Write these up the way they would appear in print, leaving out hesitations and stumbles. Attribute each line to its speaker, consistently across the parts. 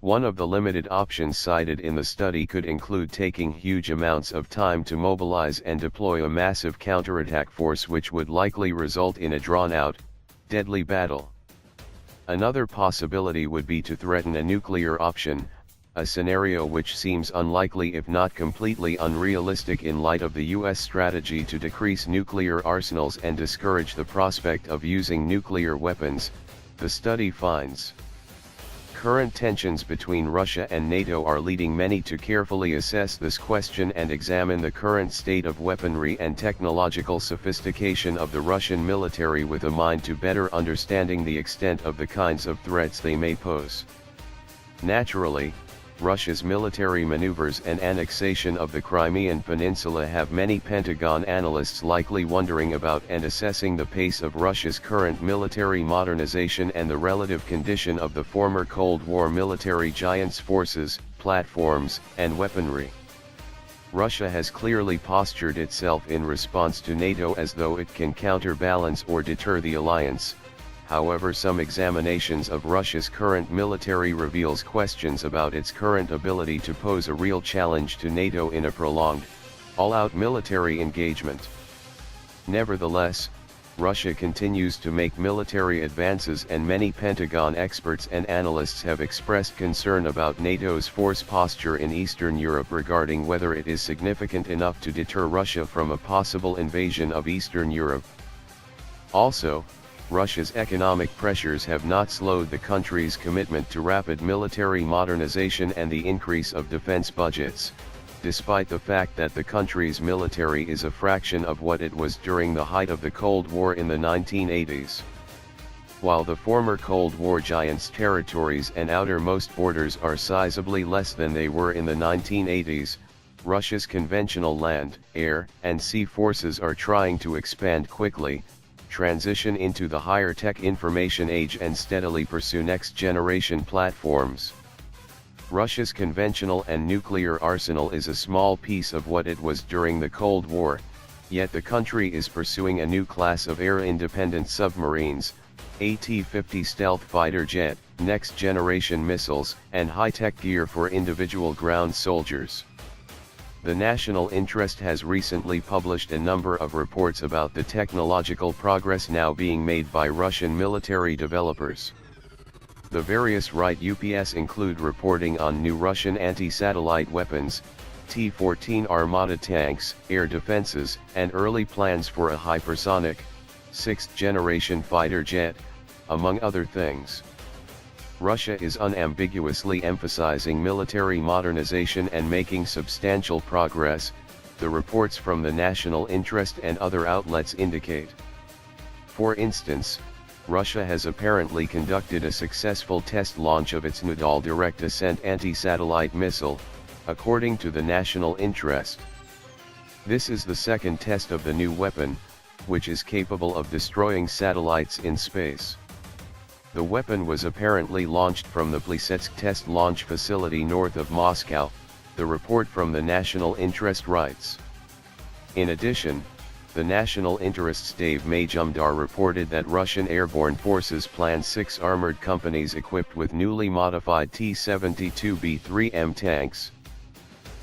Speaker 1: One of the limited options cited in the study could include taking huge amounts of time to mobilize and deploy a massive counterattack force, which would likely result in a drawn-out, deadly battle. Another possibility would be to threaten a nuclear option, a scenario which seems unlikely if not completely unrealistic in light of the U.S. strategy to decrease nuclear arsenals and discourage the prospect of using nuclear weapons, the study finds. Current tensions between Russia and NATO are leading many to carefully assess this question and examine the current state of weaponry and technological sophistication of the Russian military with a mind to better understanding the extent of the kinds of threats they may pose. Naturally, Russia's military maneuvers and annexation of the Crimean peninsula have many Pentagon analysts likely wondering about and assessing the pace of Russia's current military modernization and the relative condition of the former Cold War military giants' forces, platforms, and weaponry. Russia has clearly postured itself in response to NATO as though it can counterbalance or deter the alliance. However, some examinations of Russia's current military reveals questions about its current ability to pose a real challenge to NATO in a prolonged, all-out military engagement. Nevertheless, Russia continues to make military advances, and many Pentagon experts and analysts have expressed concern about NATO's force posture in Eastern Europe regarding whether it is significant enough to deter Russia from a possible invasion of Eastern Europe. Also, Russia's economic pressures have not slowed the country's commitment to rapid military modernization and the increase of defense budgets, despite the fact that the country's military is a fraction of what it was during the height of the Cold War in the 1980s. While the former Cold War giants' territories and outermost borders are sizably less than they were in the 1980s, Russia's conventional land, air, and sea forces are trying to expand quickly, transition into the higher-tech information age, and steadily pursue next-generation platforms. Russia's conventional and nuclear arsenal is a small piece of what it was during the Cold War, yet the country is pursuing a new class of air-independent submarines, AT-50 stealth fighter jet, next-generation missiles, and high-tech gear for individual ground soldiers. The National Interest has recently published a number of reports about the technological progress now being made by Russian military developers. The various right UPS include reporting on new Russian anti-satellite weapons, T-14 Armata tanks, air defenses, and early plans for a hypersonic, sixth-generation fighter jet, among other things. Russia is unambiguously emphasizing military modernization and making substantial progress, the reports from the National Interest and other outlets indicate. For instance, Russia has apparently conducted a successful test launch of its Nudal direct ascent anti-satellite missile, according to the National Interest. This is the second test of the new weapon, which is capable of destroying satellites in space. The weapon was apparently launched from the Plesetsk test launch facility north of Moscow, the report from the National Interest writes. In addition, the National Interest's Dave Majumdar reported that Russian airborne forces plan 6 armored companies equipped with newly modified T-72B3M tanks.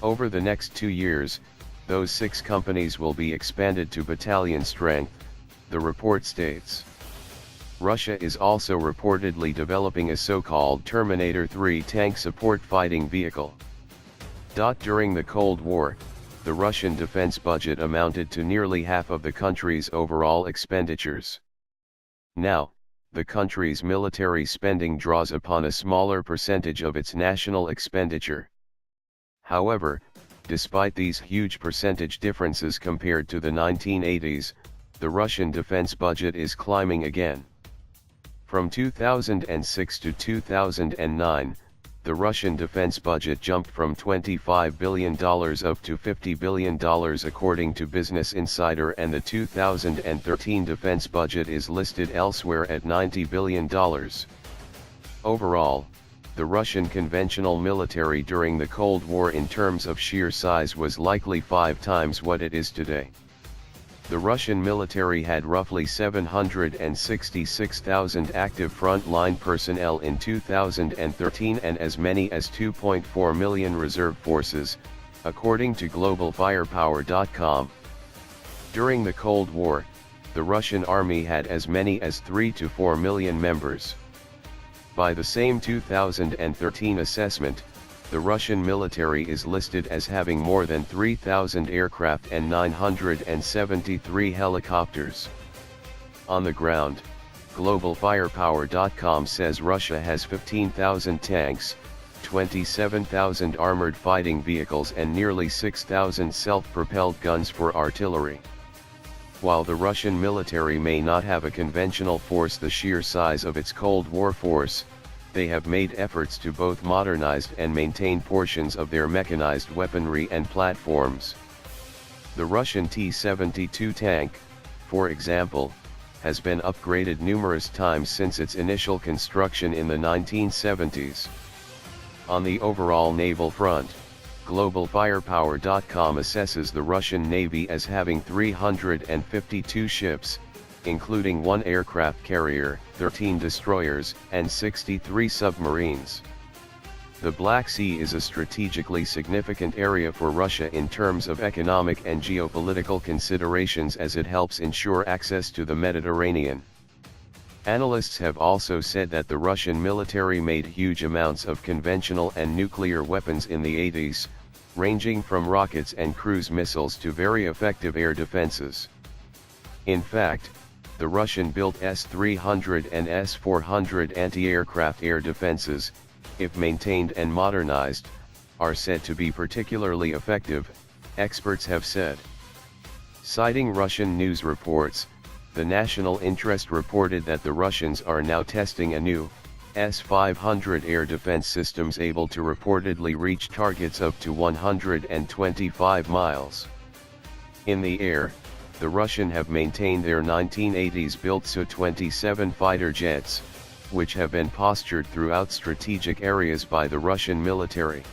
Speaker 1: Over the next 2 years, those 6 companies will be expanded to battalion strength, the report states. Russia is also reportedly developing a so-called Terminator 3 tank support fighting vehicle. During the Cold War, the Russian defense budget amounted to nearly half of the country's overall expenditures. Now, the country's military spending draws upon a smaller percentage of its national expenditure. However, despite these huge percentage differences compared to the 1980s, the Russian defense budget is climbing again. From 2006 to 2009, the Russian defense budget jumped from $25 billion up to $50 billion according to Business Insider, and the 2013 defense budget is listed elsewhere at $90 billion. Overall, the Russian conventional military during the Cold War in terms of sheer size was likely 5 times what it is today. The Russian military had roughly 766,000 active front-line personnel in 2013 and as many as 2.4 million reserve forces, according to globalfirepower.com. During the Cold War, the Russian army had as many as 3 to 4 million members. By the same 2013 assessment, the Russian military is listed as having more than 3,000 aircraft and 973 helicopters. On the ground, globalfirepower.com says Russia has 15,000 tanks, 27,000 armored fighting vehicles and nearly 6,000 self-propelled guns for artillery. While the Russian military may not have a conventional force the sheer size of its Cold War force, they have made efforts to both modernize and maintain portions of their mechanized weaponry and platforms. The Russian T-72 tank, for example, has been upgraded numerous times since its initial construction in the 1970s. On the overall naval front, globalfirepower.com assesses the Russian Navy as having 352 ships, including 1 aircraft carrier, 13 destroyers, and 63 submarines. The Black Sea is a strategically significant area for Russia in terms of economic and geopolitical considerations as it helps ensure access to the Mediterranean. Analysts have also said that the Russian military made huge amounts of conventional and nuclear weapons in the 80s, ranging from rockets and cruise missiles to very effective air defenses. In fact, the Russian-built S-300 and S-400 anti-aircraft air defenses, if maintained and modernized, are said to be particularly effective, experts have said. Citing Russian news reports, the National Interest reported that the Russians are now testing a new S-500 air defense systems able to reportedly reach targets up to 125 miles. In the air, the Russians have maintained their 1980s-built Su-27 fighter jets, which have been postured throughout strategic areas by the Russian military.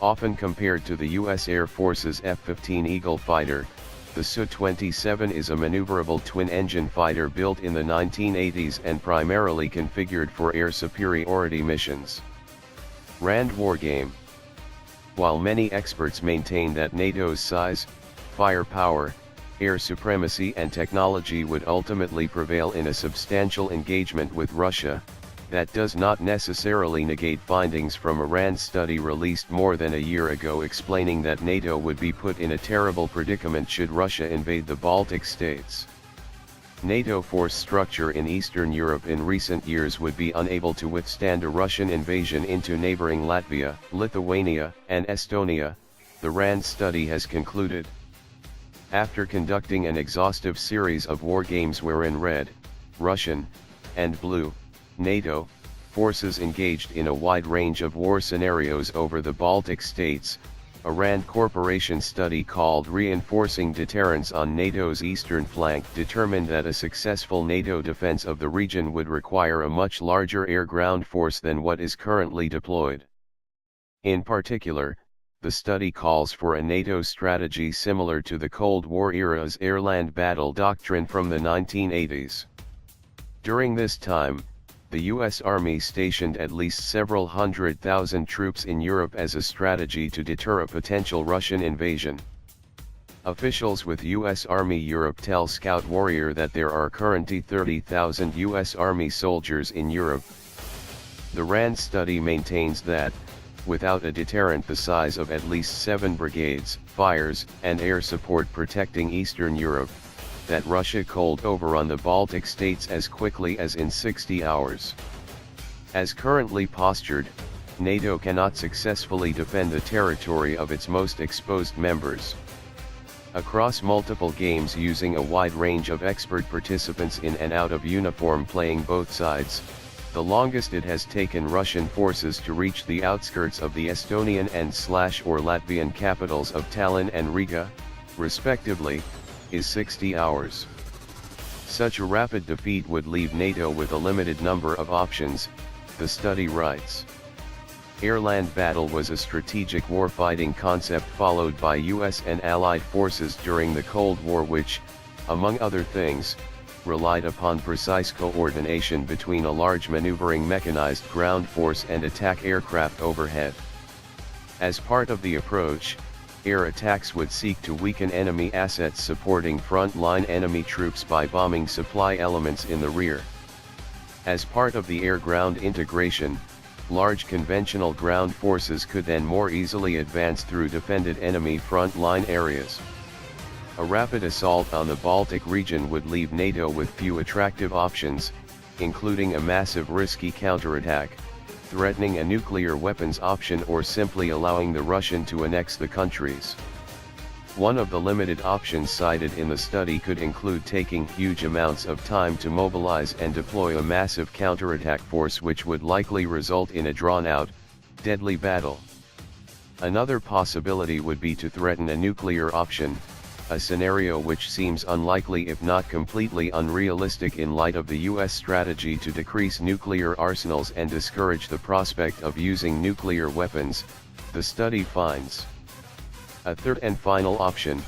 Speaker 1: Often compared to the U.S. Air Force's F-15 Eagle fighter, the Su-27 is a maneuverable twin-engine fighter built in the 1980s and primarily configured for air superiority missions. RAND Wargame. While many experts maintain that NATO's size, firepower, air supremacy and technology would ultimately prevail in a substantial engagement with Russia, that does not necessarily negate findings from a RAND study released more than a year ago explaining that NATO would be put in a terrible predicament should Russia invade the Baltic states. NATO force structure in Eastern Europe in recent years would be unable to withstand a Russian invasion into neighboring Latvia, Lithuania, and Estonia, the RAND study has concluded. After conducting an exhaustive series of war games wherein Red, Russian, and Blue, NATO, forces engaged in a wide range of war scenarios over the Baltic states, a RAND Corporation study called Reinforcing Deterrence on NATO's Eastern Flank determined that a successful NATO defense of the region would require a much larger air-ground force than what is currently deployed. In particular, the study calls for a NATO strategy similar to the Cold War era's air-land battle doctrine from the 1980s. During this time, the U.S. Army stationed at least several 100,000 troops in Europe as a strategy to deter a potential Russian invasion. Officials with U.S. Army Europe tell Scout Warrior that there are currently 30,000 U.S. Army soldiers in Europe. The RAND study maintains that, without a deterrent the size of at least 7 brigades, fires, and air support protecting Eastern Europe, that Russia could overrun the Baltic states as quickly as in 60 hours. As currently postured, NATO cannot successfully defend the territory of its most exposed members. Across multiple games using a wide range of expert participants in and out of uniform playing both sides, the longest it has taken Russian forces to reach the outskirts of the Estonian and/or Latvian capitals of Tallinn and Riga, respectively, is 60 hours. Such a rapid defeat would leave NATO with a limited number of options, the study writes. Air-land battle was a strategic warfighting concept followed by US and Allied forces during the Cold War which, among other things, relied upon precise coordination between a large maneuvering mechanized ground force and attack aircraft overhead. As part of the approach, air attacks would seek to weaken enemy assets supporting front-line enemy troops by bombing supply elements in the rear. As part of the air-ground integration, large conventional ground forces could then more easily advance through defended enemy front-line areas. A rapid assault on the Baltic region would leave NATO with few attractive options, including a massive risky counterattack, threatening a nuclear weapons option, or simply allowing the Russian to annex the countries. One of the limited options cited in the study could include taking huge amounts of time to mobilize and deploy a massive counterattack force, which would likely result in a drawn-out, deadly battle. Another possibility would be to threaten a nuclear option, a scenario which seems unlikely if not completely unrealistic in light of the US strategy to decrease nuclear arsenals and discourage the prospect of using nuclear weapons, the study finds. A third and final option,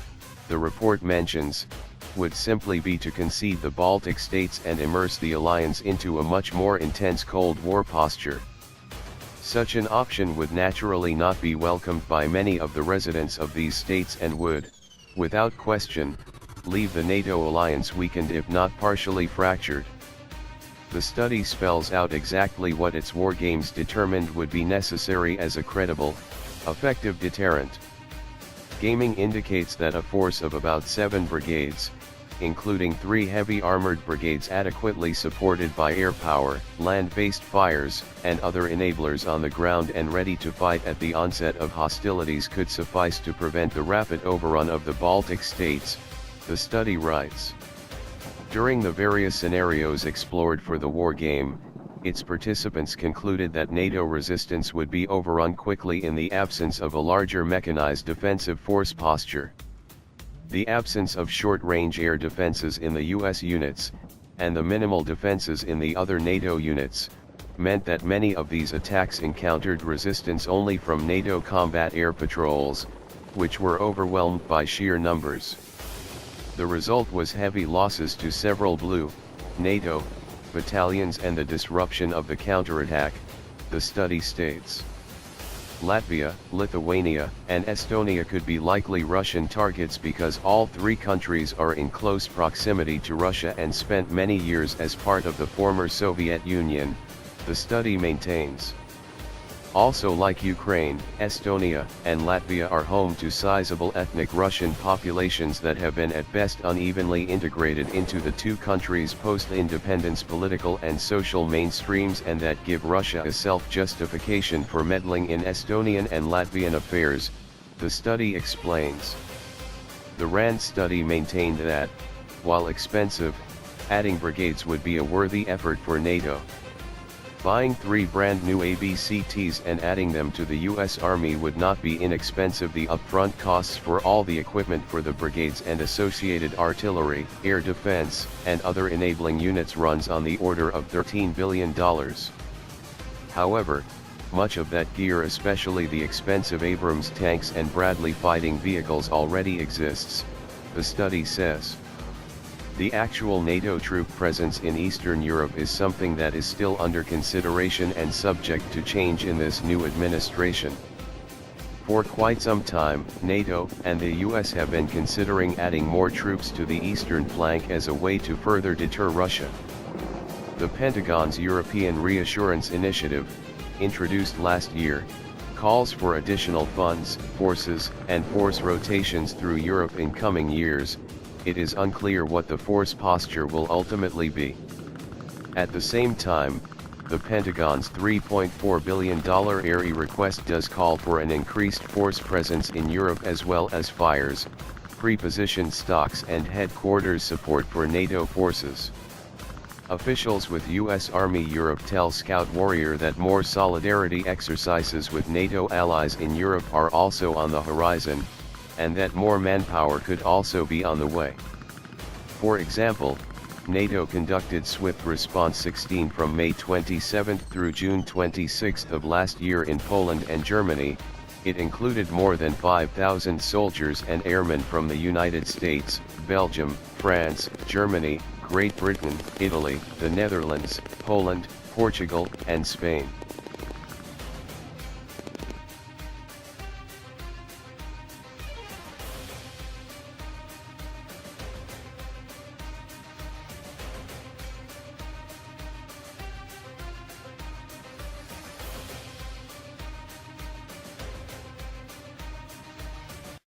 Speaker 1: the report mentions, would simply be to concede the Baltic states and immerse the alliance into a much more intense Cold War posture. Such an option would naturally not be welcomed by many of the residents of these states and would, without question, leave the NATO alliance weakened if not partially fractured. The study spells out exactly what its war games determined would be necessary as a credible, effective deterrent. Gaming indicates that a force of about 7 brigades, including 3 heavy armored brigades adequately supported by air power, land-based fires, and other enablers on the ground and ready to fight at the onset of hostilities, could suffice to prevent the rapid overrun of the Baltic states, the study writes. During the various scenarios explored for the war game, its participants concluded that NATO resistance would be overrun quickly in the absence of a larger mechanized defensive force posture. The absence of short-range air defenses in the US units, and the minimal defenses in the other NATO units, meant that many of these attacks encountered resistance only from NATO combat air patrols, which were overwhelmed by sheer numbers. The result was heavy losses to several blue NATO battalions and the disruption of the counterattack, the study states. Latvia, Lithuania, and Estonia could be likely Russian targets because all 3 countries are in close proximity to Russia and spent many years as part of the former Soviet Union, the study maintains. Also, like Ukraine, Estonia, and Latvia are home to sizable ethnic Russian populations that have been at best unevenly integrated into the 2 countries' post-independence political and social mainstreams, and that give Russia a self-justification for meddling in Estonian and Latvian affairs, the study explains. The RAND study maintained that, while expensive, adding brigades would be a worthy effort for NATO. Buying 3 brand new ABCTs and adding them to the US Army would not be inexpensive. The upfront costs for all the equipment for the brigades and associated artillery, air defense, and other enabling units runs on the order of $13 billion. However, much of that gear, especially the expensive Abrams tanks and Bradley fighting vehicles, already exists, the study says. The actual NATO troop presence in Eastern Europe is something that is still under consideration and subject to change in this new administration. For quite some time, NATO and the US have been considering adding more troops to the eastern flank as a way to further deter Russia. The Pentagon's European Reassurance Initiative, introduced last year, calls for additional funds, forces, and force rotations through Europe in coming years. It is unclear what the force posture will ultimately be. At the same time, the Pentagon's $3.4 billion area request does call for an increased force presence in Europe, as well as fires, pre-positioned stocks and headquarters support for NATO forces. Officials with US Army Europe tell Scout Warrior that more solidarity exercises with NATO allies in Europe are also on the horizon, and that more manpower could also be on the way. For example, NATO conducted Swift Response 16 from May 27 through June 26 of last year in Poland and Germany, It included more than 5,000 soldiers and airmen from the United States, Belgium, France, Germany, Great Britain, Italy, the Netherlands, Poland, Portugal, and Spain.